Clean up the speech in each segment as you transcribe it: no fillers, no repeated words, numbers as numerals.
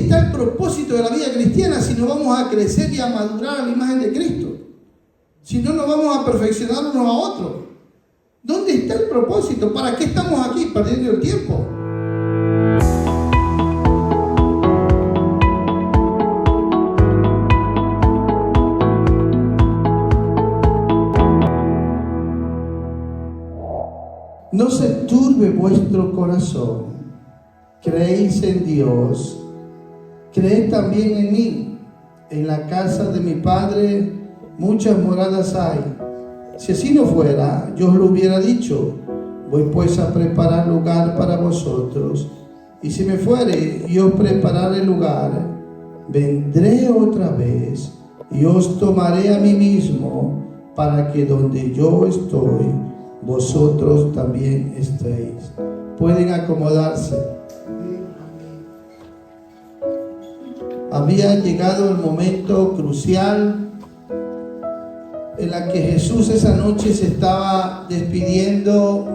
está el propósito de la vida cristiana si no vamos a crecer y a madurar a la imagen de Cristo? Si no nos vamos a perfeccionar unos a otros. ¿Dónde está el propósito? ¿Para qué estamos aquí perdiendo el tiempo? No se turbe vuestro corazón. Creéis en Dios, creed también en mí. En la casa de mi Padre muchas moradas hay. Si así no fuera, yo os lo hubiera dicho. Voy pues a preparar lugar para vosotros. Y si me fuere y os prepararé lugar, vendré otra vez y os tomaré a mí mismo, para que donde yo estoy, vosotros también estéis. Pueden acomodarse. Había llegado el momento crucial en la que Jesús esa noche se estaba despidiendo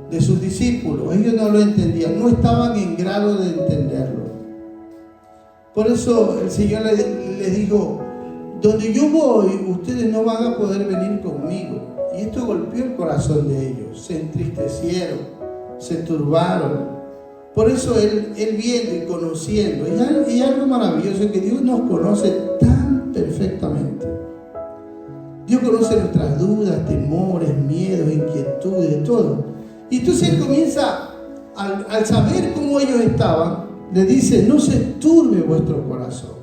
de sus discípulos. Ellos no lo entendían, no estaban en grado de entenderlo. Por eso el Señor les dijo: donde yo voy, ustedes no van a poder venir conmigo. Y esto golpeó el corazón de ellos. Se entristecieron, se turbaron. Por eso él viendo y conociendo, y algo maravilloso, que Dios nos conoce tan perfectamente. Dios conoce nuestras dudas, temores, miedos, inquietudes, todo. Y entonces Él comienza, al saber cómo ellos estaban, les dice: no se turbe vuestro corazón,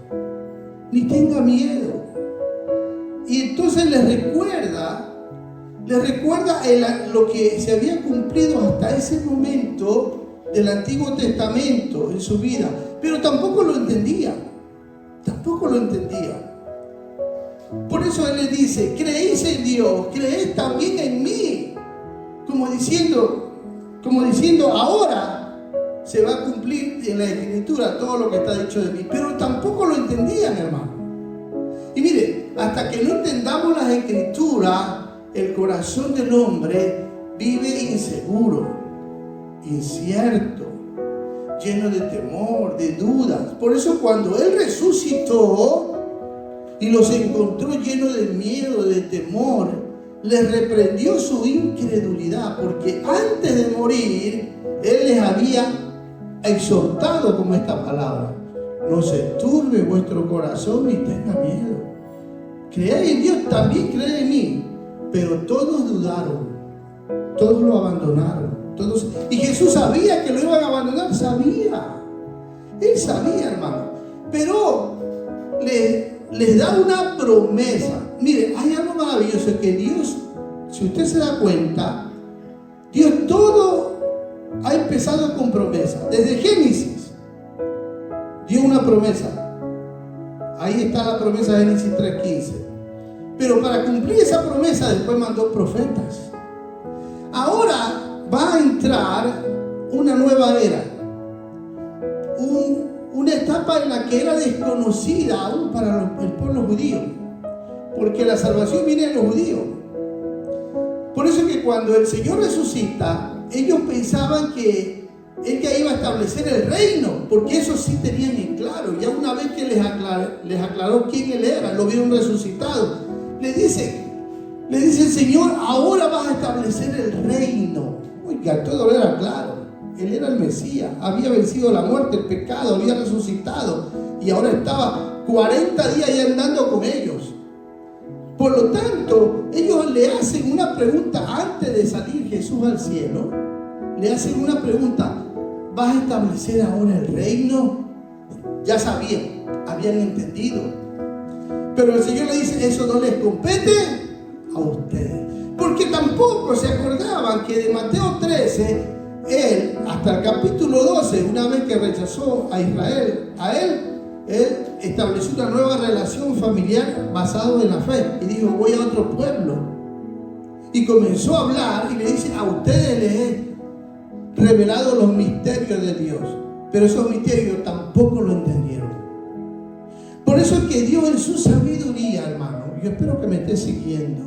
ni tenga miedo. Y entonces les recuerda lo que se había cumplido hasta ese momento del Antiguo Testamento en su vida, pero tampoco lo entendía. Por eso Él les dice: creéis en Dios, creed también en mí, como diciendo, ahora se va a cumplir en la Escritura todo lo que está dicho de mí. Pero tampoco lo entendían, hermano. Y mire, hasta que no entendamos las Escrituras, el corazón del hombre vive inseguro, incierto, lleno de temor, de dudas. Por eso cuando Él resucitó y los encontró llenos de miedo, de temor, les reprendió su incredulidad, porque antes de morir Él les había exhortado con esta palabra: no se turbe vuestro corazón ni tenga miedo. Creed en Dios, también creed en mí. Pero todos dudaron, todos lo abandonaron. Y Jesús sabía que lo iban a abandonar, Él sabía, hermano. Pero les da una promesa. Mire, hay algo maravilloso, que Dios, si usted se da cuenta, Dios todo ha empezado con promesa. Desde Génesis dio una promesa. Ahí está la promesa de Génesis 3:15. Pero para cumplir esa promesa después mandó profetas. Ahora va a entrar una nueva era, una etapa en la que era desconocida aún para el pueblo judío, porque la salvación viene de los judíos. Por eso que cuando el Señor resucita, ellos pensaban que Él ya iba a establecer el reino, porque eso sí tenían en claro. Ya una vez que les aclaró quién Él era, lo vieron resucitado, le dice el Señor: ahora vas a establecer el reino. Oiga, todo era claro. Él era el Mesías, había vencido la muerte, el pecado, había resucitado, y ahora estaba 40 días ya andando con ellos. Por lo tanto, ellos le hacen una pregunta antes de salir Jesús al cielo. Le hacen una pregunta: ¿vas a establecer ahora el reino? Ya sabían, habían entendido. Pero el Señor le dice: eso no les compete a ustedes. Porque tampoco se acordaban que de Mateo 13, Él, hasta el capítulo 12, una vez que rechazó a Israel, Él estableció una nueva relación familiar basada en la fe. Y dijo: voy a otro pueblo. Y comenzó a hablar y le dice: a ustedes les he revelado los misterios de Dios. Pero esos misterios tampoco lo entendieron. Por eso es que Dios, en su sabiduría, hermano, yo espero que me esté siguiendo,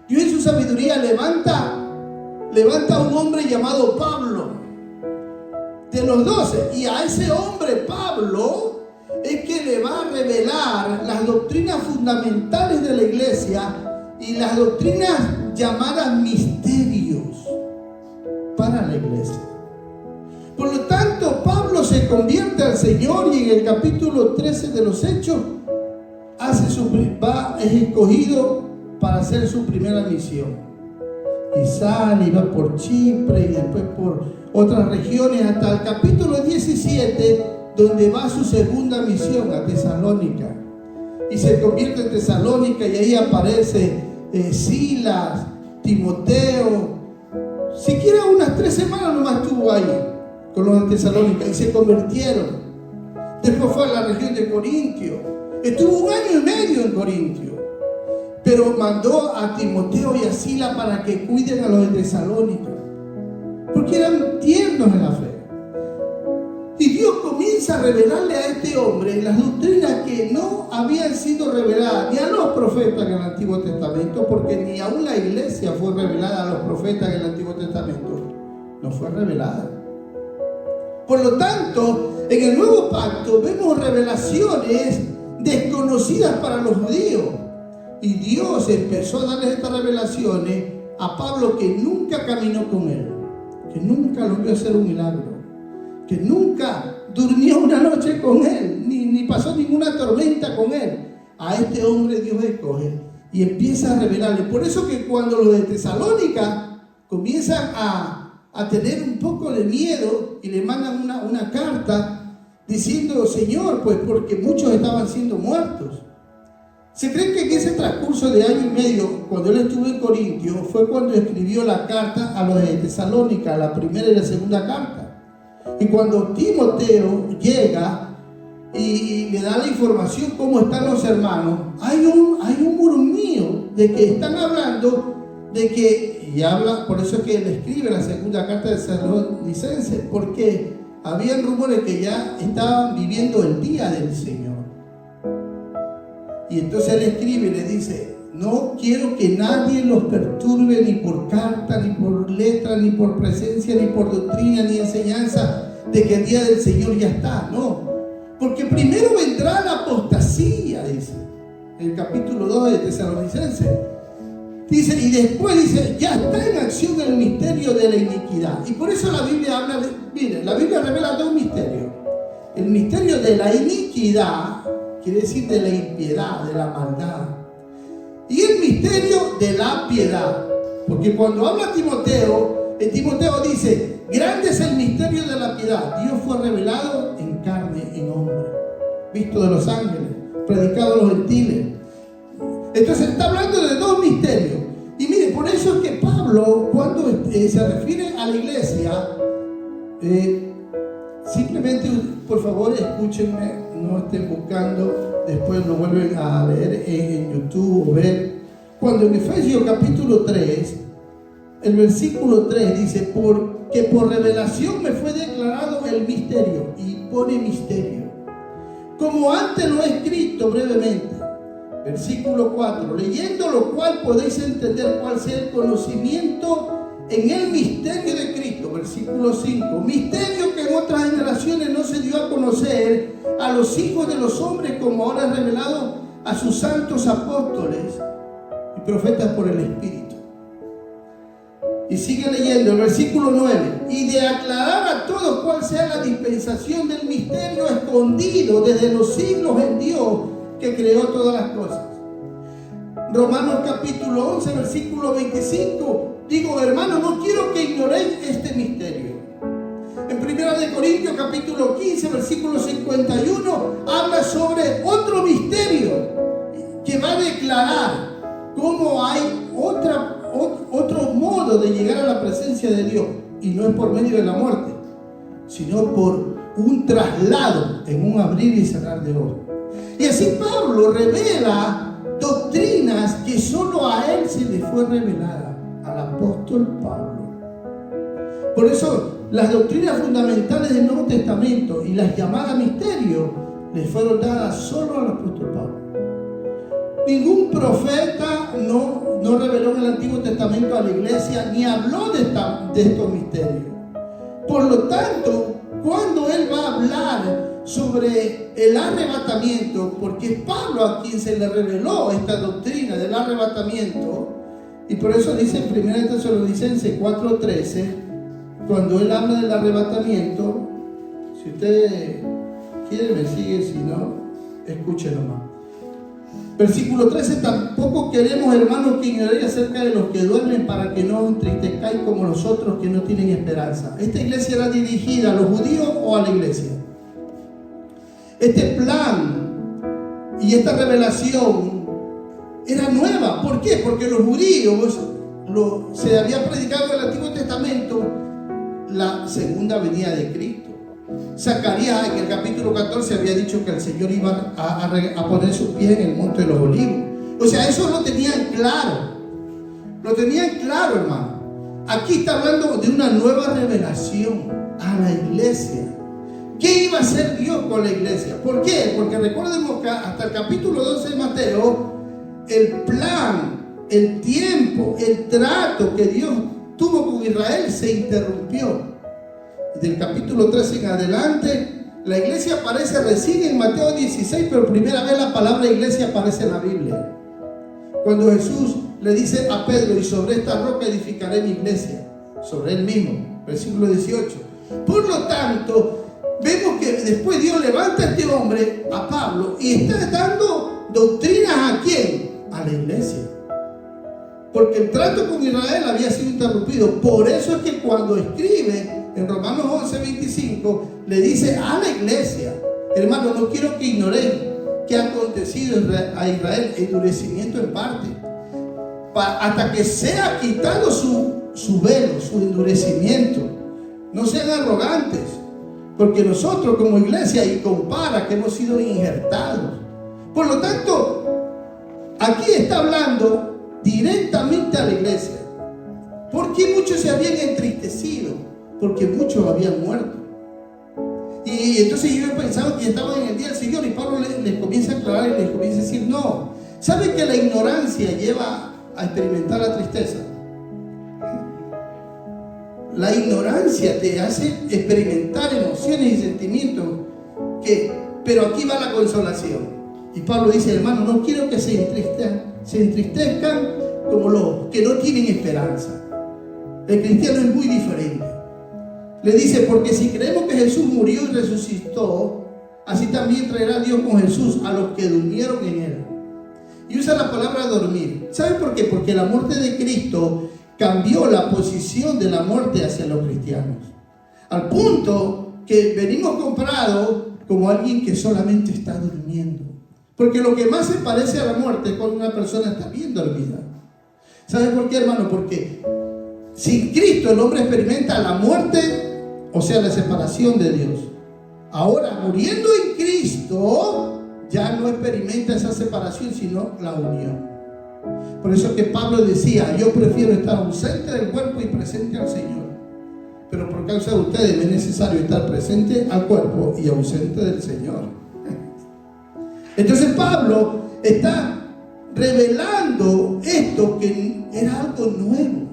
Dios en su sabiduría levanta a un hombre llamado Pablo de los 12. Y a ese hombre, Pablo, es que le va a revelar las doctrinas fundamentales de la iglesia y las doctrinas llamadas misterios para la iglesia. Por lo tanto, Pablo se convierte al Señor y en el capítulo 13 de los Hechos es escogido para hacer su primera misión. Y sale y va por Chipre y después por otras regiones hasta el capítulo 17, donde va a su segunda misión a Tesalónica. Y se convierte en Tesalónica y ahí aparece Silas, Timoteo. Siquiera unas 3 semanas nomás estuvo ahí con los de Tesalónica y se convirtieron. Después fue a la región de Corintio. Estuvo 1 año y medio en Corintio. Pero mandó a Timoteo y a Silas para que cuiden a los de Tesalónica, porque eran tiernos en la fe. Y Dios comienza a revelarle a este hombre las doctrinas que no habían sido reveladas ni a los profetas en el Antiguo Testamento, porque ni aún la iglesia fue revelada a los profetas en el Antiguo Testamento. No fue revelada. Por lo tanto, en el Nuevo Pacto vemos revelaciones desconocidas para los judíos. Y Dios empezó a darles estas revelaciones a Pablo, que nunca caminó con él, que nunca lo vio hacer un milagro, que nunca durmió una noche con él, ni pasó ninguna tormenta con él. A este hombre Dios escoge y empieza a revelarle. Por eso que cuando los de Tesalónica comienzan a tener un poco de miedo y le mandan una carta diciendo: Señor, pues porque muchos estaban siendo muertos. Se cree que en ese transcurso de 1 año y medio, cuando él estuvo en Corintio, fue cuando escribió la carta a los de Tesalónica, la primera y la segunda carta. Y cuando Timoteo llega y le da la información cómo están los hermanos, hay un murmullo de que están hablando de que, y habla, por eso es que él escribe la segunda carta de Tesalonicenses, porque habían rumores que ya estaban viviendo el día del Señor. Y entonces él escribe y le dice: no quiero que nadie los perturbe, ni por carta, ni por letra, ni por presencia, ni por doctrina, ni enseñanza de que el día del Señor ya está. No, porque primero vendrá la apostasía, dice el capítulo 2 de Tesalonicenses. Dice, y después dice: ya está en acción el misterio de la iniquidad. Y por eso la Biblia habla de, miren, la Biblia revela 2 misterios. El misterio de la iniquidad, quiere decir de la impiedad, de la maldad. Y el misterio de la piedad. Porque cuando habla Timoteo dice: grande es el misterio de la piedad. Dios fue revelado en carne, en hombre, visto de los ángeles, predicado a los gentiles. Entonces está hablando de 2 misterios. Y mire, por eso es que Pablo, cuando se refiere a la iglesia, simplemente, por favor, escúchenme, no estén buscando, después lo vuelven a leer en YouTube o ver. Cuando en Efesios capítulo 3, el versículo 3 dice: porque por revelación me fue declarado el misterio, y pone misterio, como antes lo he escrito brevemente. Versículo 4, leyendo lo cual podéis entender cuál sea el conocimiento en el misterio de Cristo. Versículo 5, misterio que en otras generaciones no se dio a conocer a los hijos de los hombres, como ahora es revelado a sus santos apóstoles y profetas por el Espíritu. Y sigue leyendo el versículo 9, y de aclarar a todos cuál sea la dispensación del misterio escondido desde los siglos en Dios, que creó todas las cosas. Romanos capítulo 11, versículo 25. Digo, hermanos, no quiero que ignoréis este misterio. En 1 Corintios capítulo 15, versículo 51, habla sobre otro misterio que va a declarar cómo hay otro modo de llegar a la presencia de Dios. Y no es por medio de la muerte, sino por un traslado en un abrir y cerrar de ojos. Y así Pablo revela doctrinas que solo a él se le fue revelada, al apóstol Pablo. Por eso las doctrinas fundamentales del Nuevo Testamento y las llamadas misterios le fueron dadas solo al apóstol Pablo. Ningún profeta no reveló en el Antiguo Testamento a la iglesia, ni habló de estos misterios. Por lo tanto, cuando él va a hablar sobre el arrebatamiento, porque es Pablo a quien se le reveló esta doctrina del arrebatamiento, y por eso dice en 1 Tesalonicenses 4:13, cuando él habla del arrebatamiento, si usted quiere me sigue, si no, escúchelo más. Versículo 13: tampoco queremos, hermanos, que ignoréis acerca de los que duermen, para que no entristezcáis como los otros que no tienen esperanza. ¿Esta iglesia era dirigida a los judíos o a la iglesia? Este plan y esta revelación era nueva. ¿Por qué? Porque los judíos se había predicado en el Antiguo Testamento la segunda venida de Cristo. Zacarías en el capítulo 14 había dicho que el Señor iba a poner sus pies en el monte de los olivos. O sea, eso lo tenían claro. Lo tenían claro, hermano. Aquí está hablando de una nueva revelación a la iglesia. ¿Qué iba a hacer Dios con la iglesia? ¿Por qué? Porque recordemos que hasta el capítulo 12 de Mateo, el plan, el tiempo, el trato que Dios tuvo con Israel se interrumpió. Del capítulo 13 en adelante, la iglesia aparece recién en Mateo 16, pero primera vez la palabra iglesia aparece en la Biblia. Cuando Jesús le dice a Pedro: y sobre esta roca edificaré mi iglesia, sobre él mismo, versículo 18. Por lo tanto, vemos que después Dios levanta a este hombre, a Pablo, y está dando doctrinas ¿a quién? A la iglesia. Porque el trato con Israel había sido interrumpido. Por eso es que cuando escribe en Romanos 11:25, le dice a la iglesia: hermano, no quiero que ignoréis que ha acontecido a Israel endurecimiento en parte, hasta que sea quitado su velo, su endurecimiento. No sean arrogantes, porque nosotros como iglesia, y compara que hemos sido injertados. Por lo tanto, aquí está hablando directamente a la iglesia. ¿Por qué muchos se habían entristecido? Porque muchos habían muerto. Y entonces ellos pensaban que estaban en el día del Señor, y Pablo les comienza a aclarar y les comienza a decir: no. ¿Saben que la ignorancia lleva a experimentar la tristeza? La ignorancia te hace experimentar emociones y sentimientos pero aquí va la consolación. Y Pablo dice: hermano, no quiero que se entristezcan como los que no tienen esperanza. El cristiano es muy diferente. Le dice: porque si creemos que Jesús murió y resucitó, así también traerá Dios con Jesús a los que durmieron en él. Y usa la palabra dormir. ¿Saben por qué? Porque la muerte de Cristo cambió la posición de la muerte hacia los cristianos, al punto que venimos comparados como alguien que solamente está durmiendo. Porque lo que más se parece a la muerte es cuando una persona está bien dormida. ¿Saben por qué, hermano? Porque sin Cristo el hombre experimenta la muerte, o sea, la separación de Dios. Ahora, muriendo en Cristo, ya no experimenta esa separación, sino la unión. Por eso que Pablo decía: yo prefiero estar ausente del cuerpo y presente al Señor. Pero por causa de ustedes me es necesario estar presente al cuerpo y ausente del Señor. Entonces Pablo está revelando esto que era algo nuevo.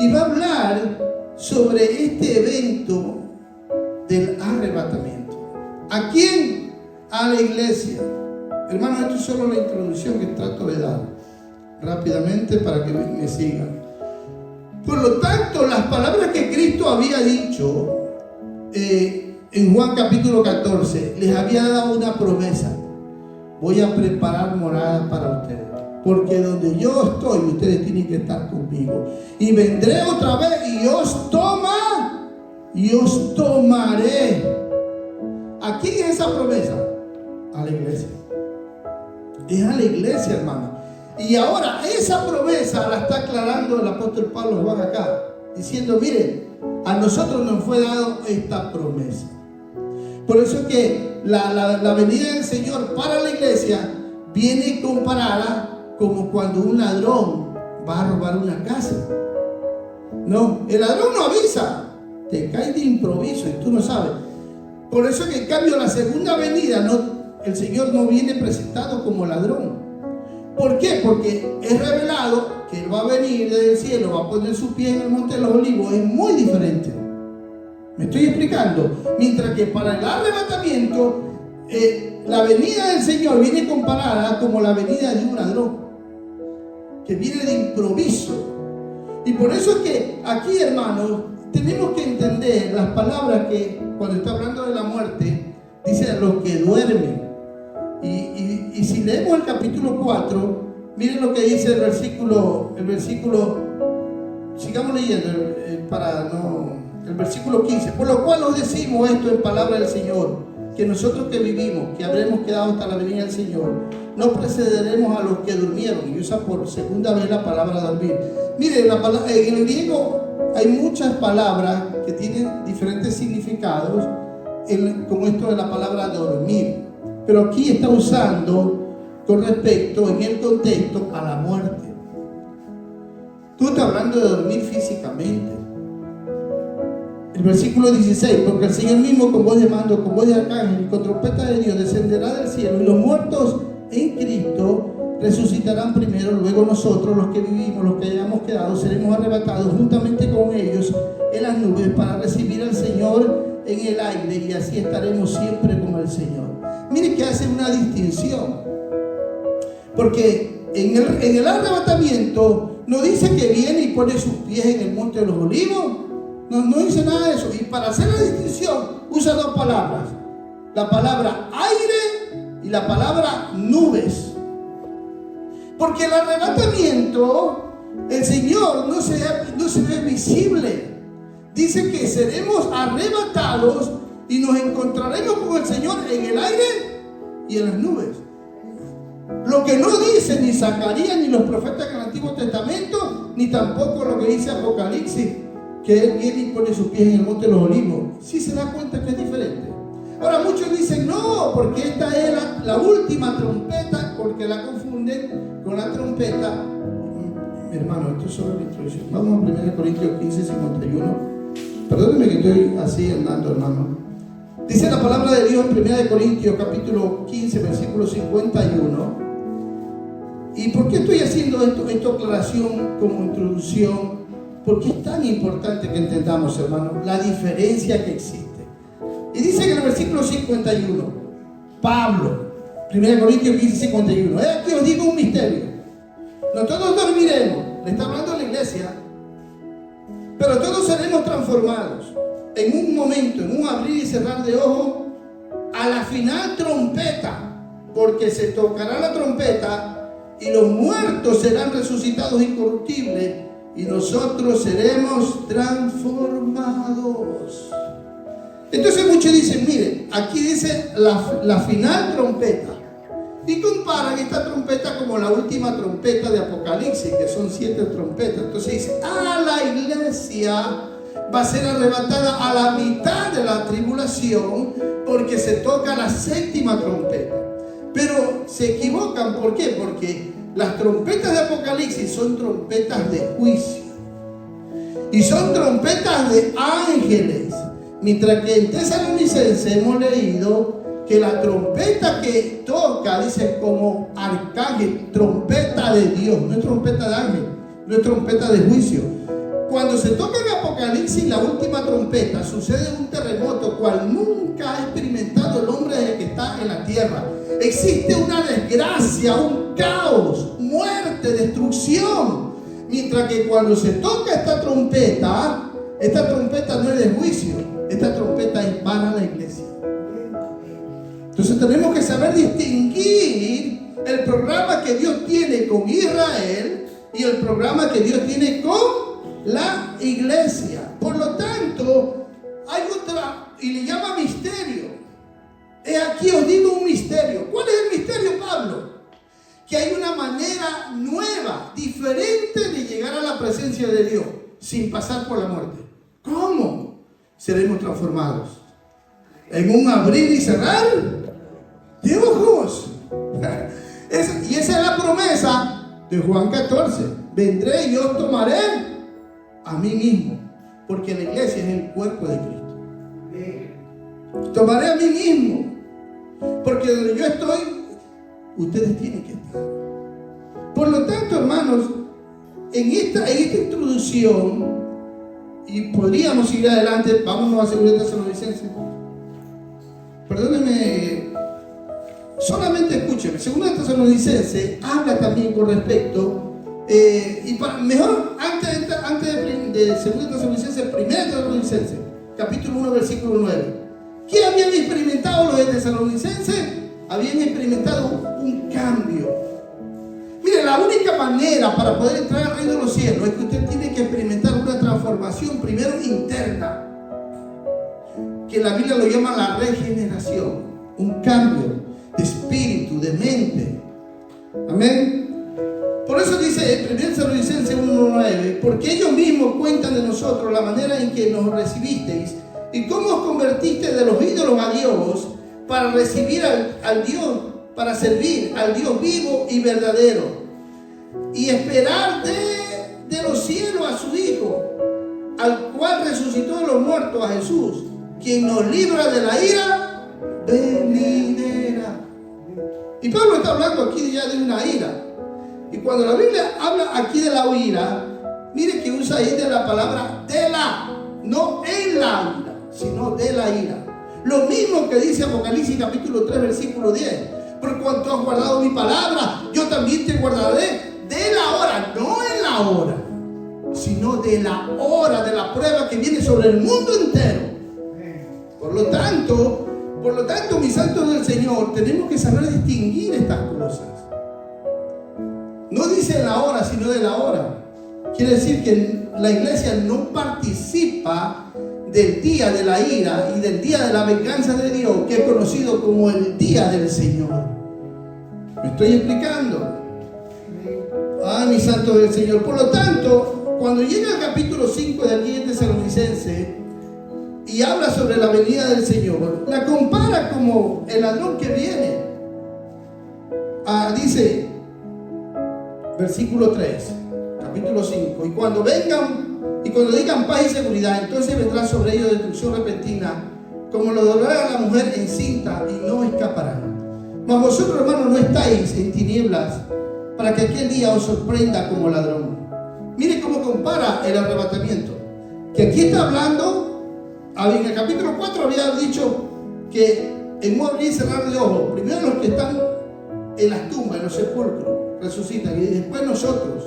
Y va a hablar sobre este evento del arrebatamiento. ¿A quién? A la iglesia. Hermano, esto es solo la introducción que trato de dar rápidamente para que me sigan. Por lo tanto, las palabras que Cristo había dicho en Juan capítulo 14, les había dado una promesa: voy a preparar morada para ustedes, porque donde yo estoy, ustedes tienen que estar conmigo, y vendré otra vez y os tomaré. ¿A quién es esa promesa? A la iglesia. Es a la iglesia, hermano. Y ahora esa promesa la está aclarando el apóstol Pablo Juan acá, diciendo: miren, a nosotros nos fue dado esta promesa. Por eso que la venida del Señor para la iglesia viene comparada como cuando un ladrón va a robar una casa. No, el ladrón no avisa, te cae de improviso y tú no sabes. Por eso que en cambio la segunda venida el Señor no viene presentado como ladrón. ¿Por qué? Porque es revelado que Él va a venir desde el cielo, va a poner sus pies en el monte de los olivos. Es muy diferente. ¿Me estoy explicando? Mientras que para el arrebatamiento, la venida del Señor viene comparada como la venida de un ladrón, que viene de improviso. Y por eso es que aquí, hermanos, tenemos que entender las palabras que cuando está hablando de la muerte, dice a los que duermen. Y si leemos el capítulo 4, miren lo que dice el versículo, sigamos leyendo el versículo 15. Por lo cual os decimos esto en palabra del Señor, que nosotros que vivimos, que habremos quedado hasta la venida del Señor, no precederemos a los que durmieron. Y usa por segunda vez la palabra dormir. Miren, en el griego hay muchas palabras que tienen diferentes significados, como esto de la palabra dormir. Pero aquí está usando con respecto, en el contexto, a la muerte. Tú estás hablando de dormir físicamente. El versículo 16, porque el Señor mismo con voz de mando, con voz de arcángel y con trompeta de Dios descenderá del cielo, y los muertos en Cristo resucitarán primero. Luego nosotros, los que vivimos, los que hayamos quedado, seremos arrebatados juntamente con ellos en las nubes para recibir al Señor en el aire, y así estaremos siempre con el Señor. Mire que hace una distinción, porque en el arrebatamiento no dice que viene y pone sus pies en el monte de los olivos. No dice nada de eso. Y para hacer la distinción usa dos palabras: la palabra aire y la palabra nubes. Porque el arrebatamiento, el Señor no se ve visible. Dice que seremos arrebatados y nos encontraremos con el Señor en el aire y en las nubes. Lo que no dice ni Zacarías ni los profetas en el Antiguo Testamento, ni tampoco lo que dice Apocalipsis, que Él viene y pone sus pies en el monte de los olivos. ¿Sí se da cuenta que es diferente? Ahora muchos dicen no, porque esta es la última trompeta, porque la confunden con la trompeta. Mi hermano, esto es solo la introducción. Vamos a 1 Corintios 15, 51. Perdónenme que estoy así andando, hermano. Dice la palabra de Dios en 1 Corintios capítulo 15, versículo 51. ¿Y por qué estoy haciendo esta aclaración como introducción? Porque es tan importante que entendamos, hermano, la diferencia que existe. Y dice que en el versículo 51, Pablo, 1 Corintios 15, 51, aquí os digo un misterio. No todos dormiremos, le está hablando a la iglesia, pero todos seremos transformados en un momento, en un abrir y cerrar de ojos, a la final trompeta, porque se tocará la trompeta y los muertos serán resucitados incorruptibles y nosotros seremos transformados. Entonces muchos dicen, miren, aquí dice la final trompeta, y comparan esta trompeta como la última trompeta de Apocalipsis, que son 7 trompetas. Entonces dice, la iglesia va a ser arrebatada a la mitad de la tribulación, porque se toca la 7ª trompeta. Pero se equivocan, ¿por qué? Porque las trompetas de Apocalipsis son trompetas de juicio y son trompetas de ángeles, mientras que en Tesalonicenses hemos leído que la trompeta que toca, dice, como arcángel, trompeta de Dios, no es trompeta de ángel, no es trompeta de juicio. Cuando se toca en Apocalipsis la última trompeta, sucede un terremoto cual nunca ha experimentado el hombre desde que está en la tierra. Existe una desgracia, un caos, muerte, destrucción. Mientras que cuando se toca esta trompeta no es de juicio, esta trompeta es para la iglesia. Entonces tenemos que saber distinguir el programa que Dios tiene con Israel y el programa que Dios tiene con la iglesia. Por lo tanto, hay otra, y le llama misterio. Aquí os digo un misterio. ¿Cuál es el misterio, Pablo? Que hay una manera nueva, diferente de llegar a la presencia de Dios sin pasar por la muerte. ¿Cómo? Seremos transformados en un abrir y cerrar de ojos. Y esa es la promesa de Juan 14. Vendré y os tomaré a mí mismo, porque la iglesia es el cuerpo de Cristo. Tomaré a mí mismo, porque donde yo estoy, ustedes tienen que estar. Por lo tanto, hermanos, en esta introducción y podríamos seguir adelante. Vámonos a 2 Tesalonicenses. Perdónenme, solamente escúcheme. 2 Tesalonicenses habla también con respecto, y para, mejor, antes de 2 Tesalonicenses, 1 Tesalonicenses, capítulo 1, versículo 9. ¿Qué habían experimentado los de Tesalonicenses? Habían experimentado un cambio. Mire, la única manera para poder entrar al reino de los cielos es que usted tiene que experimentar una transformación primero interna, que la Biblia lo llama la regeneración, un cambio de espíritu, de mente. Amén. Por eso dice 1 Tesalonicenses 1:9, porque ellos mismos cuentan de nosotros la manera en que nos recibisteis y cómo os convertiste de los ídolos a Dios para recibir al Dios, para servir al Dios vivo y verdadero y esperar de los cielos a su Hijo, al cual resucitó de los muertos, a Jesús, quien nos libra de la ira venidera. Y Pablo está hablando aquí ya de una ira. Y cuando la Biblia habla aquí de la ira, mire que usa ahí de la palabra de la, no en la ira, sino de la ira. Lo mismo que dice Apocalipsis capítulo 3 versículo 10. Por cuanto has guardado mi palabra, yo también te guardaré de la hora, no en la hora, sino de la hora de la prueba que viene sobre el mundo entero. Por lo tanto, mis santos del Señor, tenemos que saber distinguir estas cosas. No dice de la hora, sino de la hora. Quiere decir que la iglesia no participa del día de la ira y del día de la venganza de Dios, que es conocido como el día del Señor. ¿Me estoy explicando? Ay, mis santos del Señor. Por lo tanto, cuando llega al capítulo 5 de aquí en Tesalonicenses y habla sobre la venida del Señor, la compara como el ladrón que viene. Dice, versículo 3, capítulo 5, y cuando digan paz y seguridad, entonces vendrá sobre ellos destrucción repentina, como lo logrará la mujer encinta, y no escaparán. Mas vosotros, hermanos, no estáis en tinieblas, para que aquel día os sorprenda como ladrón. Mire cómo compara el arrebatamiento, que aquí está hablando. En el capítulo 4 había dicho que en un abrir y cerrar de ojos, primero los que están en las tumbas, en los sepulcros, resucitan, y después nosotros,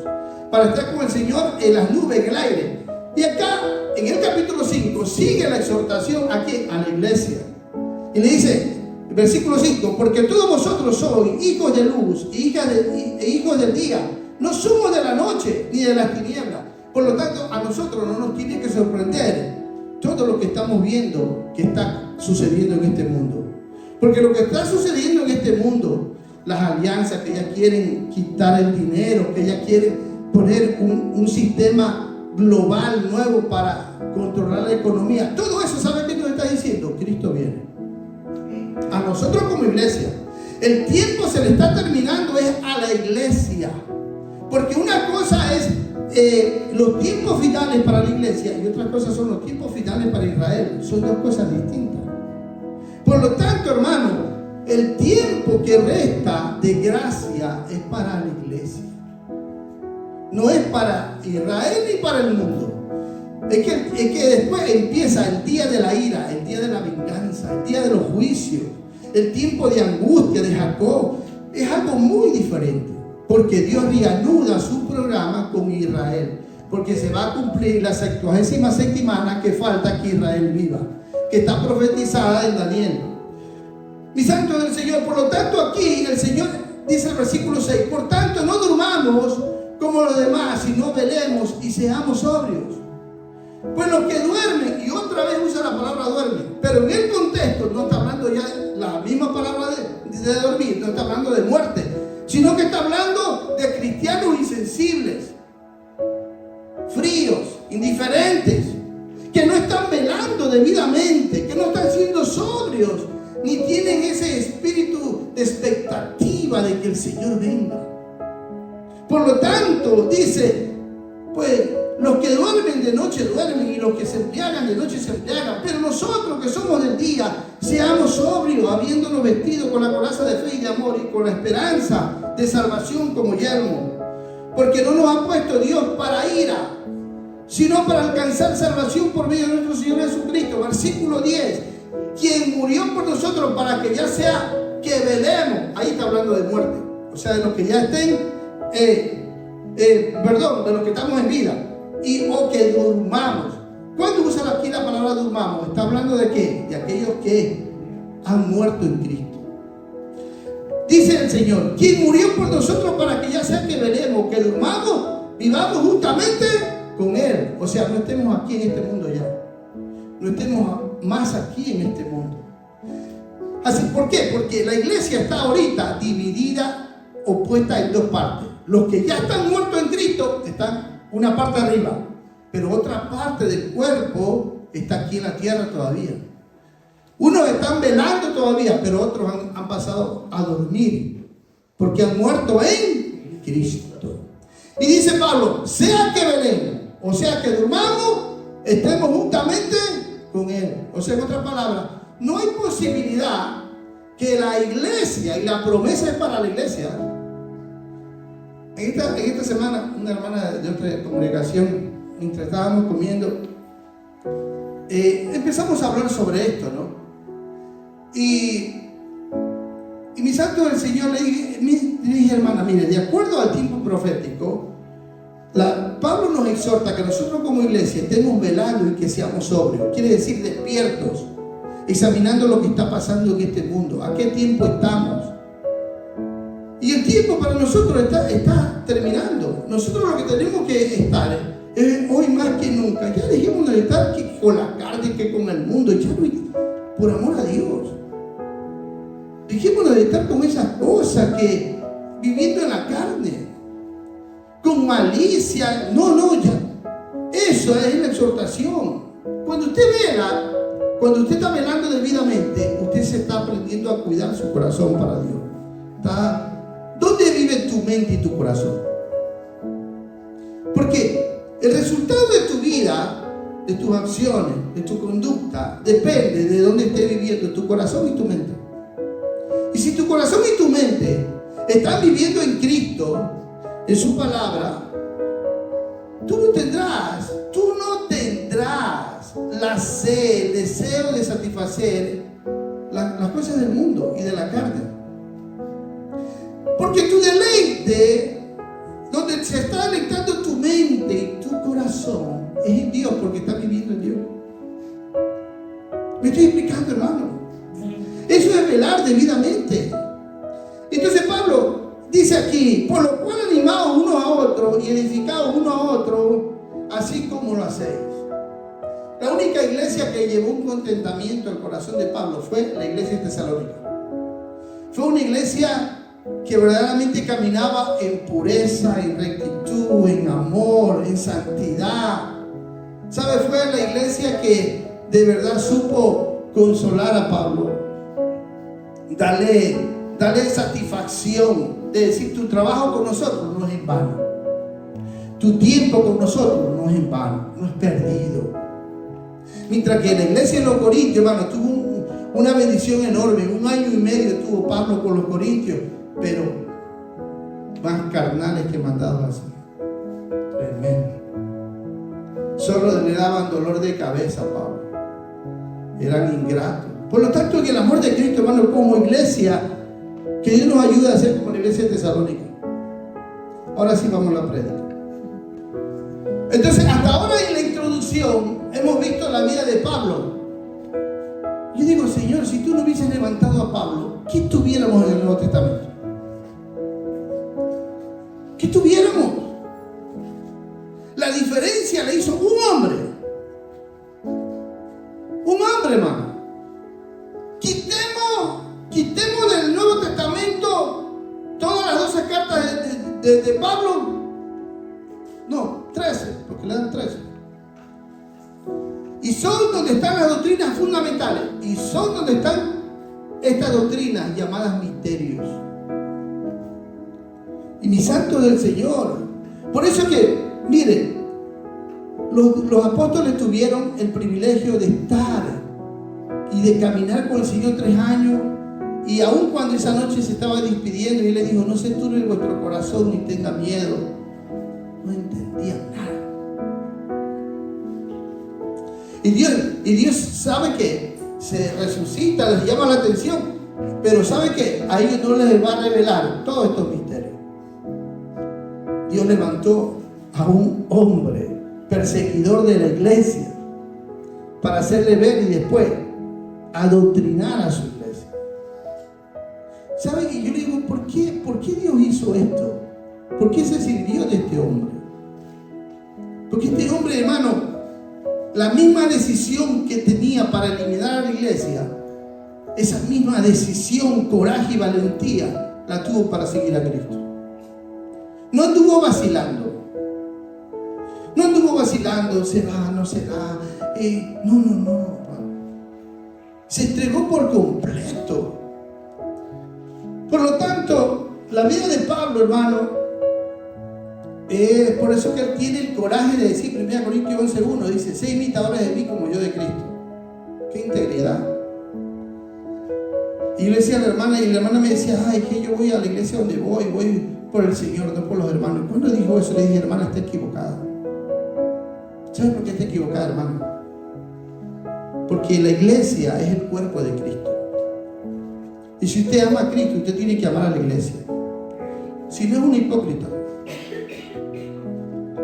para estar con el Señor en las nubes, en el aire. Y acá, en el capítulo 5, sigue la exhortación aquí a la iglesia. Y le dice, versículo 5, porque todos vosotros sois hijos de luz e hijos del día. No somos de la noche ni de las tinieblas. Por lo tanto, a nosotros no nos tiene que sorprender todo lo que estamos viendo que está sucediendo en este mundo. Porque lo que está sucediendo en este mundo, las alianzas que ya quieren quitar el dinero, que ya quieren poner un sistema global nuevo para controlar la economía, todo eso, ¿sabe qué nos está diciendo? Cristo viene. A nosotros como iglesia, el tiempo se le está terminando es a la iglesia. Porque una cosa es los tiempos finales para la iglesia y otra cosa son los tiempos finales para Israel. Son dos cosas distintas. Por lo tanto, hermano, el tiempo que resta de gracia es para la iglesia. No es para Israel ni para el mundo. Es que después empieza el día de la ira, el día de la venganza, el día de los juicios, el tiempo de angustia de Jacob. Es algo muy diferente. Porque Dios reanuda su programa con Israel. Porque se va a cumplir la 77ª semana que falta que Israel viva, que está profetizada en Daniel. Mis santos del Señor, por lo tanto aquí el Señor dice el versículo 6, por tanto no durmamos como los demás, sino velemos y seamos sobrios. Pues los que duermen, y otra vez usa la palabra duermen, pero en el contexto no está hablando ya la misma palabra de dormir, no está hablando de muerte, sino que está hablando de cristianos insensibles, fríos, indiferentes, que no están velando debidamente, que no están siendo sobrios, ni tienen ese espíritu de expectativa de que el Señor venga. Por lo tanto, dice, pues los que duermen de noche duermen y los que se embriagan de noche se embriagan, pero nosotros que somos del día, seamos sobrios, habiéndonos vestido con la coraza de fe y de amor y con la esperanza de salvación como yelmo, porque no nos ha puesto Dios para ira, sino para alcanzar salvación por medio de nuestro Señor Jesucristo. Versículo 10, quien murió por nosotros para que ya sea que velemos. Ahí está hablando de muerte, o sea, de los que ya estén, de los que estamos en vida, o que durmamos. ¿Cuándo usa aquí la palabra durmamos? Está hablando de qué? De aquellos que han muerto en Cristo. Dice el Señor, quien murió por nosotros para que ya sea que velemos, que durmamos, vivamos justamente con Él. O sea, no estemos aquí en este mundo ya. No estemos más aquí en este mundo. Así, ¿por qué? Porque la iglesia está ahorita dividida o puesta en dos partes. Los que ya están muertos en Cristo están una parte arriba, pero otra parte del cuerpo está aquí en la tierra todavía. Unos están velando todavía, pero otros han pasado a dormir, porque han muerto en Cristo. Y dice Pablo, sea que velemos, o sea que durmamos, estemos juntamente con Él. O sea, en otras palabras, no hay posibilidad que la iglesia, y la promesa es para la iglesia. En esta semana, una hermana de otra congregación, mientras estábamos comiendo, empezamos a hablar sobre esto, ¿no? Y mi santo del Señor le dije, hermana, mire, de acuerdo al tiempo profético, Pablo nos exhorta que nosotros como iglesia estemos velando y que seamos sobrios. Quiere decir despiertos, examinando lo que está pasando en este mundo. ¿A qué tiempo estamos? Y el tiempo para nosotros está terminando. Nosotros lo que tenemos que estar es hoy más que nunca. Ya dejemos de estar que con la carne, que con el mundo. Ya no, por amor a Dios. Dejémonos de estar con esas cosas que viviendo en la carne, con malicia. No, ya. Eso es la exhortación. Cuando usted vela, cuando usted está velando debidamente, usted se está aprendiendo a cuidar su corazón para Dios. ¿Dónde vive tu mente y tu corazón? Porque el resultado de tu vida, de tus acciones, de tu conducta, depende de dónde esté viviendo tu corazón y tu mente. Y si tu corazón y tu mente están viviendo en Cristo, en su palabra, tú no tendrás la sed, el deseo de satisfacer las cosas del mundo y de la carne. Porque tu deleite, donde se está deleitando tu mente y tu corazón, es en Dios, porque estás viviendo en Dios. ¿Me estoy explicando, hermano? Eso es velar debidamente. Entonces Pablo dice aquí, por lo cual animados unos a otros y edificados unos a otros, así como lo hacéis. La única iglesia que llevó un contentamiento al corazón de Pablo fue la iglesia de Tesalónica. Fue una iglesia que verdaderamente caminaba en pureza, en rectitud, en amor, en santidad. ¿Sabe? Fue la iglesia que de verdad supo consolar a Pablo, darle satisfacción, de decir, tu trabajo con nosotros no es en vano, tu tiempo con nosotros no es en vano, no es perdido. Mientras que la iglesia de los Corintios, hermano, tuvo una bendición enorme. 1 año y medio tuvo Pablo con los Corintios, pero más carnales que mandados así. Tremendo. Solo le daban dolor de cabeza a Pablo. Eran ingratos. Por lo tanto, en el amor de Cristo, hermano, como iglesia, que Dios nos ayude a ser como la iglesia de Tesalónica. Ahora sí vamos a la prédica. Entonces, hasta ahora en la introducción hemos visto la vida de Pablo. Yo digo, Señor, si tú no hubieses levantado a Pablo, ¿qué tuviéramos en el Nuevo Testamento? ¿Qué tuviéramos? La diferencia la hizo un hombre. Un hombre, hermano. Quitemos del Nuevo Testamento todas las 12 cartas de Pablo. No, 13, porque le dan 13. Y son donde están las doctrinas fundamentales. Y son donde están estas doctrinas llamadas misterios. Y mis santos del Señor. Por eso que, miren, los apóstoles tuvieron el privilegio de estar y de caminar con el Señor 3 años. Y aun cuando esa noche se estaba despidiendo y Él le dijo, no se turbe vuestro corazón ni tenga miedo, no entendían nada. Y Dios sabe que se resucita, les llama la atención, pero sabe que a ellos no les va a revelar todos estos misterios. Dios levantó a un hombre perseguidor de la iglesia para hacerle ver y después adoctrinar a su iglesia. ¿Saben? Y yo le digo, ¿por qué Dios hizo esto? ¿Por qué se sirvió de este hombre? Porque este hombre, hermano, la misma decisión que tenía para eliminar a la iglesia, esa misma decisión, coraje y valentía, la tuvo para seguir a Cristo. No anduvo vacilando. No anduvo vacilando, será, no será. No. Se entregó por completo. Por lo tanto, la vida de Pablo, hermano, es por eso que él tiene el coraje de decir, 1 Corintios 11:1, dice, sé imitadores de mí como yo de Cristo. ¡Qué integridad! Y yo le decía a la hermana, y la hermana me decía, ay, que yo voy a la iglesia donde voy por el Señor, no por los hermanos. Cuando dijo eso, le dije, hermana, está equivocada. ¿Sabes por qué está equivocada, hermano? Porque la iglesia es el cuerpo de Cristo. Y si usted ama a Cristo, usted tiene que amar a la iglesia. Si no, es un hipócrita.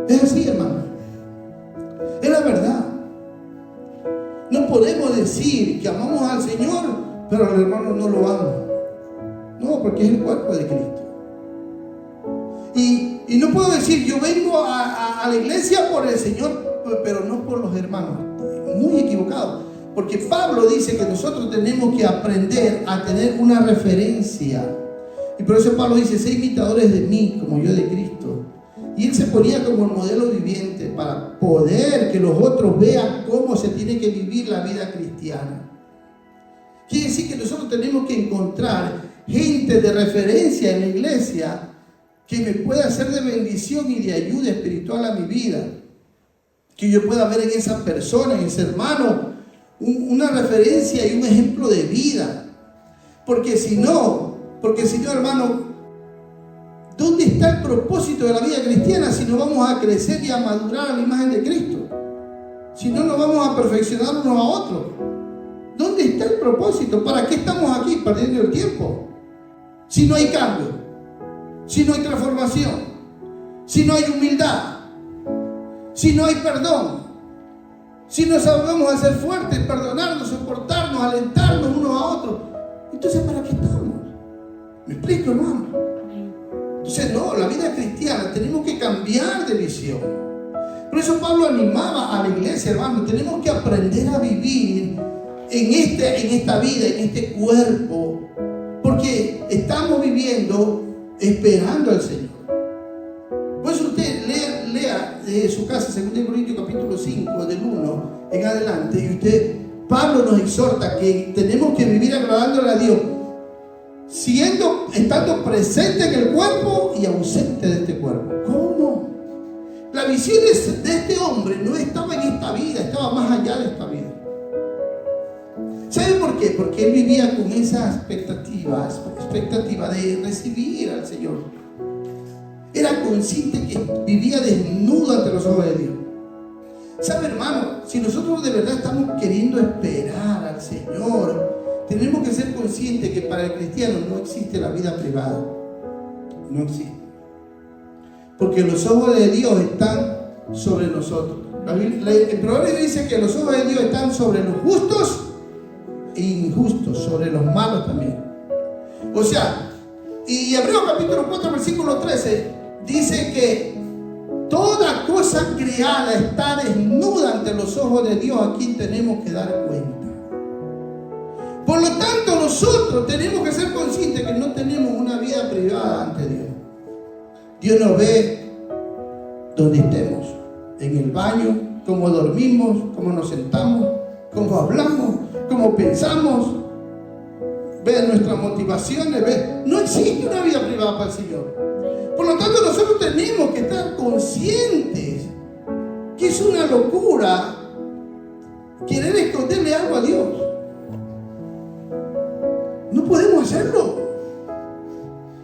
Es así, hermano. Es la verdad. No podemos decir que amamos al Señor, pero el hermano no lo ama. No, porque es el cuerpo de Cristo. Y no puedo decir, yo vengo a la iglesia por el Señor, pero no por los hermanos. Muy equivocado. Porque Pablo dice que nosotros tenemos que aprender a tener una referencia. Y por eso Pablo dice, sé imitadores de mí, como yo de Cristo. Y él se ponía como el modelo viviente para poder que los otros vean cómo se tiene que vivir la vida cristiana. Quiere decir que nosotros tenemos que encontrar gente de referencia en la iglesia que me pueda ser de bendición y de ayuda espiritual a mi vida. Que yo pueda ver en esa persona, en ese hermano, una referencia y un ejemplo de vida. Porque si no, hermano, ¿dónde está el propósito de la vida cristiana si no vamos a crecer y a madurar a la imagen de Cristo? Si no nos vamos a perfeccionar unos a otros. ¿Dónde está el propósito? ¿Para qué estamos aquí perdiendo el tiempo? Si no hay cambio, si no hay transformación, si no hay humildad, si no hay perdón, si no sabemos hacer fuertes, perdonarnos, soportarnos, alentarnos unos a otros, entonces ¿para qué estamos? ¿Me explico, hermano? Entonces no, la vida cristiana tenemos que cambiar de visión. Por eso Pablo animaba a la iglesia, hermano, tenemos que aprender a vivir en esta vida, en este cuerpo, porque estamos viviendo esperando al Señor. Por eso usted lea de su casa 2 Corintios capítulo 5 del 1 en adelante, y Pablo nos exhorta que tenemos que vivir agradándole a Dios, estando presente en el cuerpo y ausente de este cuerpo. ¿Cómo? La visión de este hombre no estaba en esta vida, estaba más allá de esta vida. ¿Sabe por qué? Porque él vivía con esa expectativa de recibir al Señor. Era consciente que vivía desnudo ante los ojos de Dios. ¿Sabe, hermano? Si nosotros de verdad estamos queriendo esperar al Señor, tenemos que ser conscientes que para el cristiano no existe la vida privada. No existe. Porque los ojos de Dios están sobre nosotros. El proverbio dice que los ojos de Dios están sobre los justos e injustos, sobre los malos también. O sea, y Hebreos capítulo 4 versículo 13 dice que toda cosa creada está desnuda ante los ojos de Dios, a quien tenemos que dar cuenta. Por lo tanto, nosotros tenemos que ser conscientes que no tenemos una vida privada ante Dios. Dios nos ve donde estemos, en el baño, cómo dormimos, cómo nos sentamos, cómo hablamos, cómo pensamos, ve nuestras motivaciones, ve. No existe una vida privada para el Señor. Por lo tanto, nosotros tenemos que estar conscientes que es una locura querer esconderle algo a Dios. No podemos hacerlo.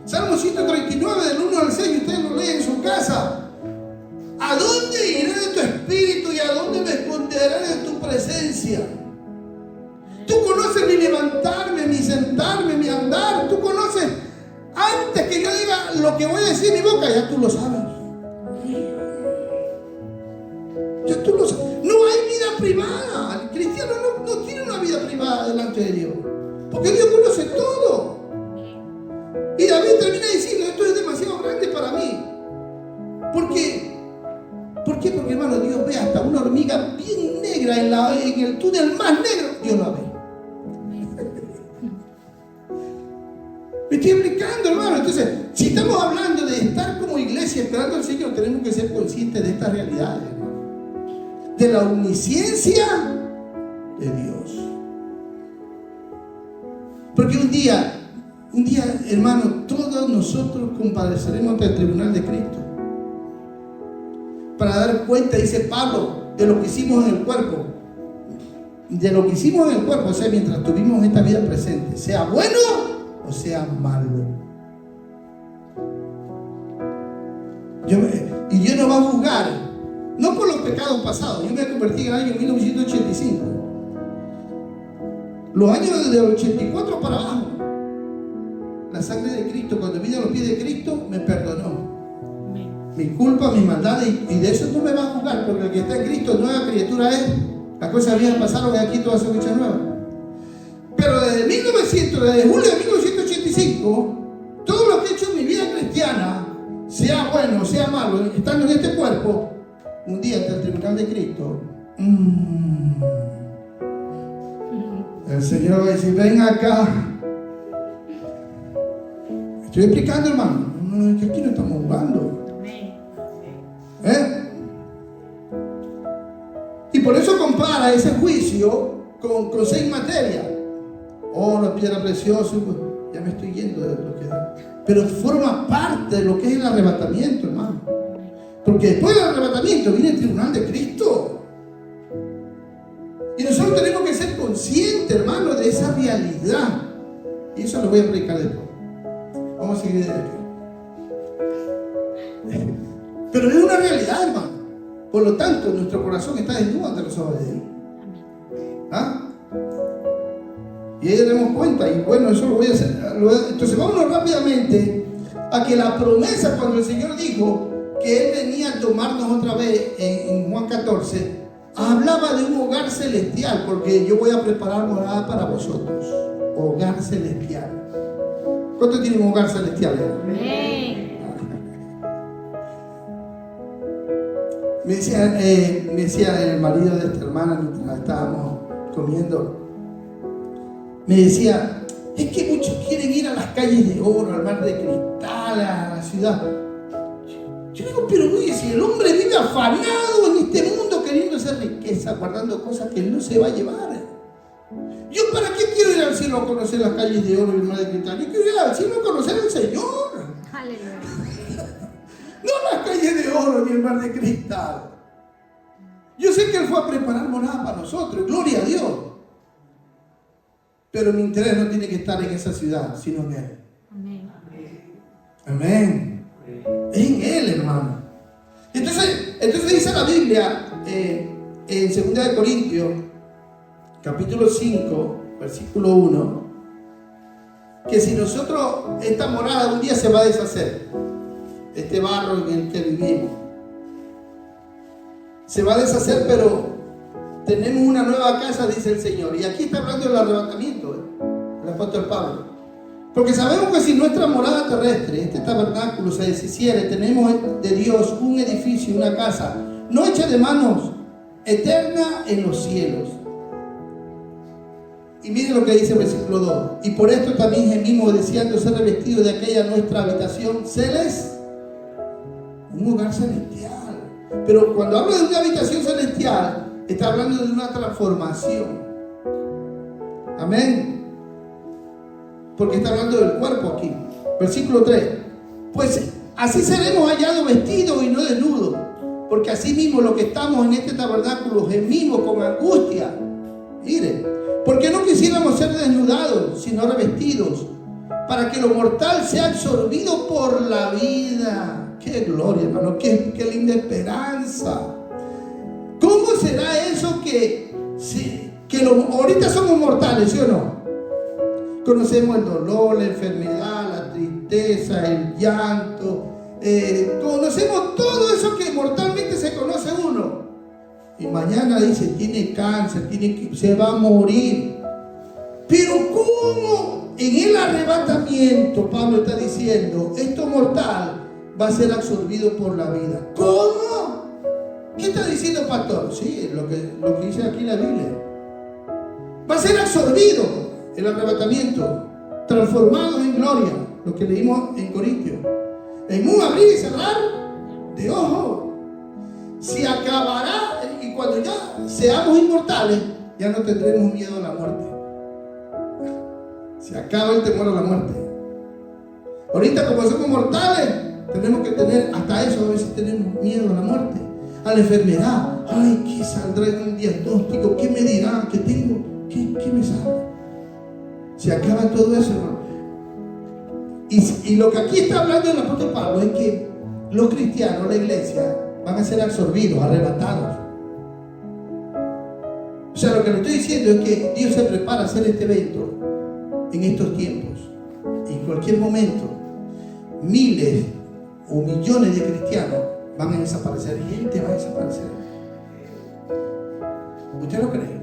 Salmo 139 del 1 al 6, ustedes lo leen en su casa. ¿A dónde iré de tu espíritu y a dónde me esconderé de tu presencia? Tú conoces mi levantarme, mi sentarme, mi andar. Tú conoces, antes que yo diga lo que voy a decir en mi boca, ya tú lo sabes. Ya tú lo sabes. No hay vida privada. El cristiano no tiene una vida privada delante de Dios, porque Dios conoce todo. Y David termina diciendo: esto es demasiado grande para mí. ¿Por qué? Porque, hermano, Dios ve hasta una hormiga bien negra en el túnel más negro. Dios la ve. Me estoy explicando, hermano. Entonces, si estamos hablando de estar como iglesia esperando al Señor, tenemos que ser conscientes de estas realidades, hermano, de la omnisciencia de Dios. Porque un día, hermano, todos nosotros compareceremos ante el tribunal de Cristo para dar cuenta, dice Pablo, de lo que hicimos en el cuerpo. De lo que hicimos en el cuerpo, o sea, mientras tuvimos esta vida presente, sea bueno o sea malo. Y Dios nos va a juzgar, no por los pecados pasados. Yo me convertí en el año 1985. Los años de 84 para abajo, la sangre de Cristo, cuando vine a los pies de Cristo, me perdonó. Mi culpa, mis maldades, y de eso no me va a juzgar, porque el que está en Cristo, nueva criatura es. Las cosas viejas pasaron y aquí todas son hechas nuevas. Pero desde julio de 1985, todo lo que he hecho en mi vida cristiana, sea bueno o sea malo, estando en este cuerpo, un día ante el tribunal de Cristo, el Señor va a decir: ven acá. Estoy explicando, hermano. Que aquí no estamos jugando. Y por eso compara ese juicio con 6 materias. Oro, piedra preciosa. Ya me estoy yendo de lo que da. Pero forma parte de lo que es el arrebatamiento, hermano. Porque después del arrebatamiento viene el tribunal de Cristo. Y nosotros tenemos que ser conscientes, hermano, de esa realidad. Y eso lo voy a predicar después. Vamos a seguir de aquí. Pero es una realidad, hermano. Por lo tanto, nuestro corazón está desnudo ante los ojos de Dios. ¿Ah? Y ahí tenemos cuenta. Y bueno, eso lo voy a hacer. Entonces, vámonos rápidamente a que la promesa, cuando el Señor dijo que Él venía a tomarnos otra vez en Juan 14, hablaba de un hogar celestial, porque yo voy a preparar morada para vosotros. Hogar celestial. ¿Cuántos tienen un hogar celestial? Amén. Me decía el marido de esta hermana mientras estábamos comiendo, me decía: es que muchos quieren ir a las calles de oro, al mar de cristal, a la ciudad. Yo digo: pero oye, si el hombre vive afanado en este mundo queriendo hacer riqueza, guardando cosas que él no se va a llevar. ¿Yo para qué quiero ir al cielo a conocer las calles de oro y el mar de cristal? Yo quiero ir al cielo a conocer al Señor. Aleluya. No las calles de oro ni el mar de cristal. Yo sé que Él fue a preparar morada para nosotros, gloria a Dios. Pero mi interés no tiene que estar en esa ciudad, sino en Él. Amén. Amén. Es en Él, hermano. Entonces dice la Biblia en 2 Corintios, capítulo 5, versículo 1, que si nosotros, esta morada un día se va a deshacer, este barro en el que vivimos se va a deshacer, pero tenemos una nueva casa, dice el Señor. Y aquí está hablando del arrebatamiento, el apóstol Pablo. Porque sabemos que si nuestra morada terrestre, este tabernáculo, se deshiciere, tenemos de Dios un edificio, una casa, no hecha de manos, eterna en los cielos. Y miren lo que dice el versículo 2. Y por esto también gemimos deseando ser revestidos de aquella nuestra habitación celestial. Un hogar celestial. Pero cuando hablo de una habitación celestial, está hablando de una transformación. Amén. Porque está hablando del cuerpo aquí. Versículo 3. Pues así seremos hallados vestidos y no desnudos. Porque así mismo los que estamos en este tabernáculo gemimos con angustia. Mire, porque no quisiéramos ser desnudados, sino revestidos, para que lo mortal sea absorbido por la vida. Qué gloria, hermano, qué linda esperanza. ¿Cómo será eso que ahorita somos mortales, sí o no? Conocemos el dolor, la enfermedad, la tristeza, el llanto, conocemos todo eso que mortalmente se conoce uno. Y mañana dice, tiene cáncer, se va a morir. Pero ¿cómo en el arrebatamiento Pablo está diciendo, esto mortal va a ser absorbido por la vida? ¿Cómo? ¿Qué está diciendo, pastor? Sí, lo que dice aquí la Biblia. Va a ser absorbido el arrebatamiento, transformado en gloria, lo que leímos en Corintios. En un abrir y cerrar de ojos. Se acabará, y cuando ya seamos inmortales, ya no tendremos miedo a la muerte. Se acaba el temor a la muerte. Ahorita, como somos mortales, tenemos que tener, hasta eso a veces tenemos miedo a la muerte, a la enfermedad. Ay, ¿qué saldrá en un diagnóstico? ¿Qué me dirán? ¿Qué tengo? ¿Qué me sale? Se acaba todo eso, hermano. Y lo que aquí está hablando el apóstol Pablo es que los cristianos, la iglesia, van a ser absorbidos, arrebatados. O sea, lo que le estoy diciendo es que Dios se prepara a hacer este evento en estos tiempos. En cualquier momento, miles o millones de cristianos van a desaparecer. Gente va a desaparecer. ¿Usted lo cree?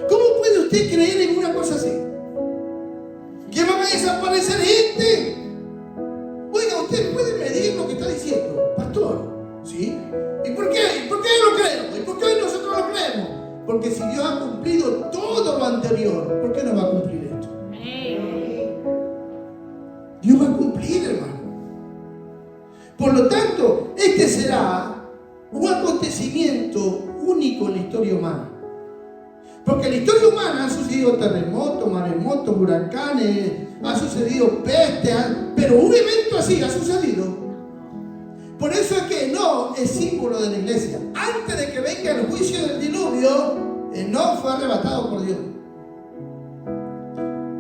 ¿Cómo puede usted creer en una cosa así? ¿Que van a desaparecer gente? Oiga, usted puede medir lo que está diciendo, pastor, ¿sí? ¿Y por qué? ¿Por qué lo creemos? ¿Y por qué nosotros lo creemos? Porque si Dios ha cumplido todo lo anterior, ¿por qué no va a cumplir esto? Dios va a cumplir, hermano. Por lo tanto, este será un acontecimiento único en la historia humana. Porque en la historia humana han sucedido terremotos, maremotos, huracanes, ha sucedido peste, pero un evento así ha sucedido. Por eso es que Enoc es símbolo de la iglesia. Antes de que venga el juicio del diluvio, Enoc fue arrebatado por Dios.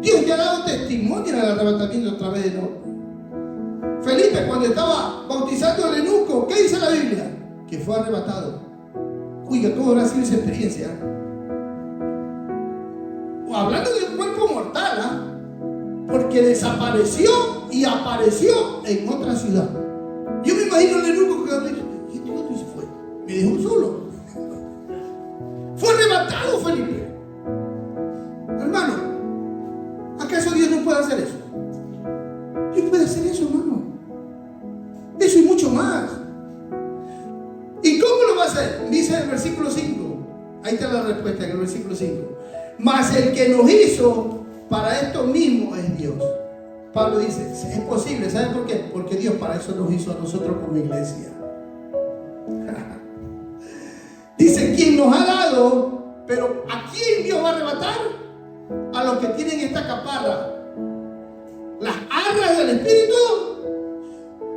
Dios ya ha dado testimonio en el arrebatamiento a través de Enoc. Felipe, cuando estaba bautizando al eunuco, ¿qué dice la Biblia? Que fue arrebatado. Oiga, ¿cómo habrá sido esa experiencia? Hablando de un cuerpo mortal, porque desapareció y apareció en otra ciudad. Yo me imagino al eunuco que dice, ¿y este dónde se fue? Me dejó solo. Fue arrebatado Felipe. Hermano, ¿acaso Dios no puede hacer eso? Dios puede hacer eso, hermano. Eso y mucho más. ¿Y cómo lo va a hacer? Dice el versículo 5. Ahí está la respuesta en el versículo 5. Mas el que nos hizo para esto mismo es Dios. Pablo dice, es posible. ¿Sabe por qué? Porque Dios para eso nos hizo a nosotros como iglesia. Dice, quien nos ha dado, pero ¿a quién Dios va a arrebatar? A los que tienen esta caparra, las arras del Espíritu.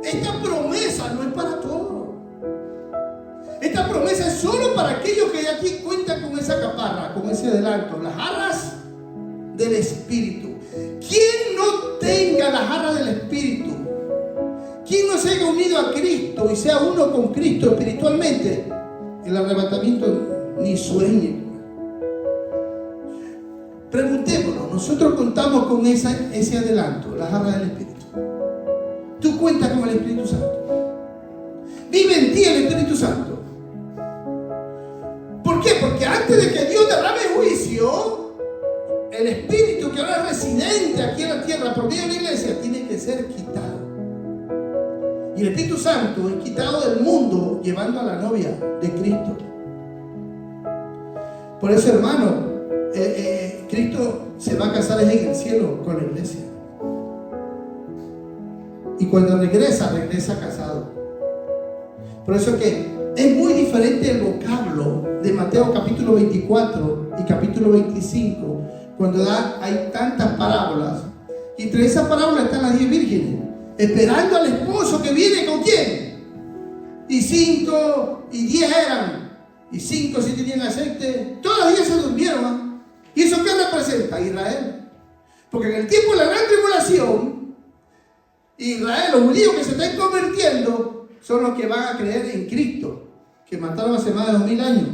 Esta promesa no es para todos. Esta promesa es solo para aquellos que aquí cuentan con esa caparra, con ese adelanto, las arras del Espíritu. ¿Quién no tenga las arras del Espíritu? ¿Quién no se haya unido a Cristo y sea uno con Cristo espiritualmente? El arrebatamiento ni sueñe. Preguntémonos, nosotros contamos con ese adelanto, las arras del Espíritu. Tú cuentas con el Espíritu Santo. Vive en ti el Espíritu Santo. ¿Por qué? Porque antes de que Dios derrame juicio, el Espíritu que ahora es residente aquí en la tierra por medio de la iglesia tiene que ser quitado. Y el Espíritu Santo es quitado del mundo llevando a la novia de Cristo. Por eso, hermano, Cristo se va a casar en el cielo con la iglesia. Y cuando regresa casado. Por eso que es muy diferente el vocablo de Mateo capítulo 24 y capítulo 25, cuando hay tantas parábolas. Y entre esas parábolas están las 10 vírgenes, esperando al esposo que viene con quién. Y 5 y 10 eran. Y 5 si tenían aceite. Todas las 10 se durmieron. ¿Y eso qué representa? Israel. Porque en el tiempo de la gran tribulación, Israel, los judíos que se están convirtiendo, son los que van a creer en Cristo, que mataron hace más de 2000 años.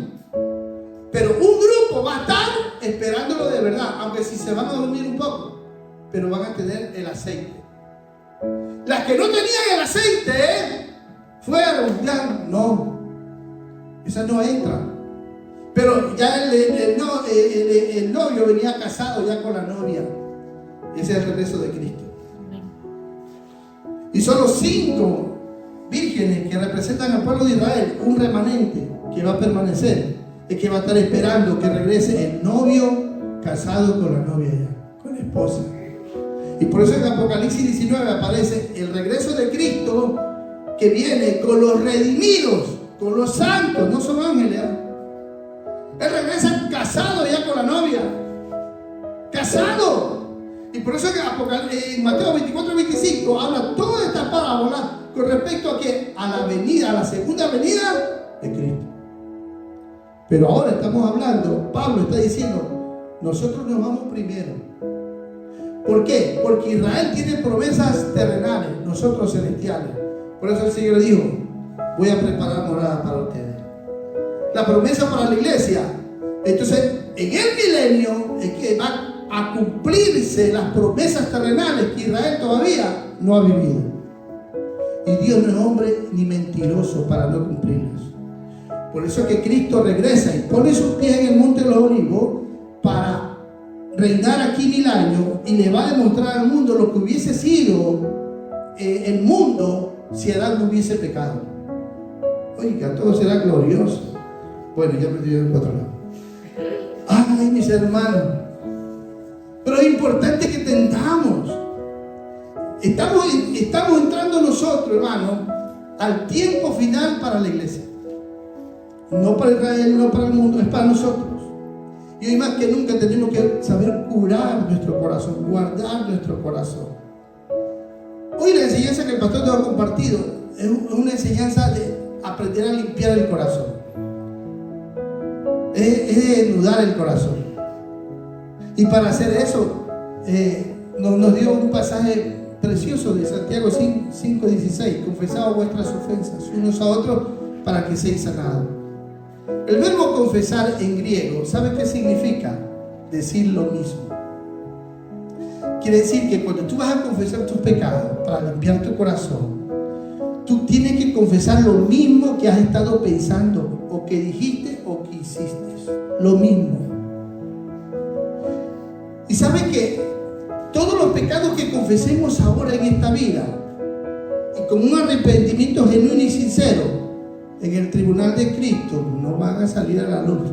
Pero un grupo va a estar esperándolo de verdad, aunque si se van a dormir un poco, pero van a tener el aceite. Las que no tenían el aceite, fueron, ya no, esas no entran. Pero ya el novio venía casado ya con la novia. Ese es el regreso de Cristo. Y son los 5 vírgenes que representan al pueblo de Israel, un remanente que va a permanecer, es que va a estar esperando que regrese el novio casado con la novia ya, con la esposa. Y por eso en Apocalipsis 19 aparece el regreso de Cristo, que viene con los redimidos, con los santos, no son ángeles. Él regresa casado ya con la novia, casado. Y por eso en Mateo 24-25 habla toda esta parábola con respecto a que a la venida, a la segunda venida de Cristo. Pero ahora estamos hablando, Pablo está diciendo, nosotros nos vamos primero. ¿Por qué? Porque Israel tiene promesas terrenales, nosotros celestiales. Por eso el Señor dijo, voy a preparar morada para ustedes. La promesa para la iglesia. Entonces, en el milenio es que va a cumplirse las promesas terrenales que Israel todavía no ha vivido. Y Dios no es hombre ni mentiroso para no cumplirlas. Por eso es que Cristo regresa y pone sus pies en el monte de los olivos para reinar aquí 1000 años y le va a demostrar al mundo lo que hubiese sido el mundo si Adán no hubiese pecado. Oiga, todo será glorioso. Bueno, ya me estoy en otro lado. Ay, mis hermanos. Pero es importante que entendamos. Estamos entrando nosotros, hermano, al tiempo final para la iglesia. No para Israel, no para el mundo, es para nosotros. Y hoy más que nunca tenemos que saber curar nuestro corazón, guardar nuestro corazón. Hoy la enseñanza que el pastor te ha compartido es una enseñanza de aprender a limpiar el corazón. Es desnudar el corazón. Y para hacer eso, nos dio un pasaje precioso de Santiago 5:16. Confesaos vuestras ofensas unos a otros para que seáis sanados. El verbo confesar en griego, ¿sabe qué significa? Decir lo mismo. Quiere decir que cuando tú vas a confesar tus pecados para limpiar tu corazón, tú tienes que confesar lo mismo que has estado pensando, o que dijiste o que hiciste. Lo mismo. Y sabe que todos los pecados que confesemos ahora en esta vida, y con un arrepentimiento genuino y sincero, en el tribunal de Cristo no van a salir a la luz,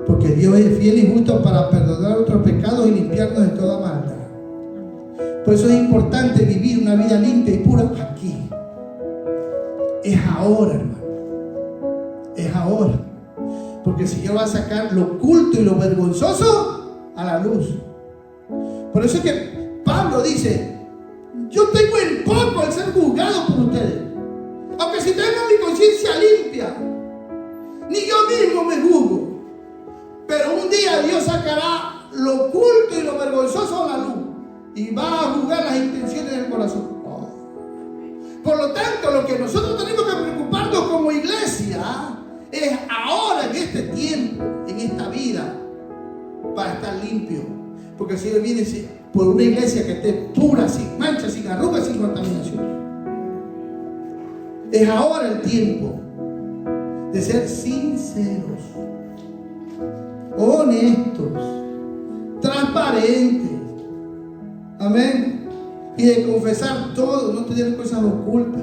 porque Dios es fiel y justo para perdonar nuestros pecados y limpiarnos de toda maldad. Por eso es importante vivir una vida limpia y pura aquí. Es ahora, hermano. Es ahora. Porque el Señor va a sacar lo oculto y lo vergonzoso a la luz. Por eso es que Pablo dice, yo tengo en poco el ser juzgado por ustedes. Aunque si tengo mi conciencia limpia, ni yo mismo me juzgo. Pero un día Dios sacará lo oculto y lo vergonzoso a la luz y va a juzgar las intenciones del corazón. Por lo tanto, lo que nosotros tenemos que preocuparnos como iglesia es ahora, en este tiempo, en esta vida, para estar limpio. Porque el Señor viene por una iglesia que esté pura, sin mancha, sin arrugas, sin contaminación. Es ahora el tiempo de ser sinceros, honestos, transparentes. Amén. Y de confesar todo, no tener cosas ocultas.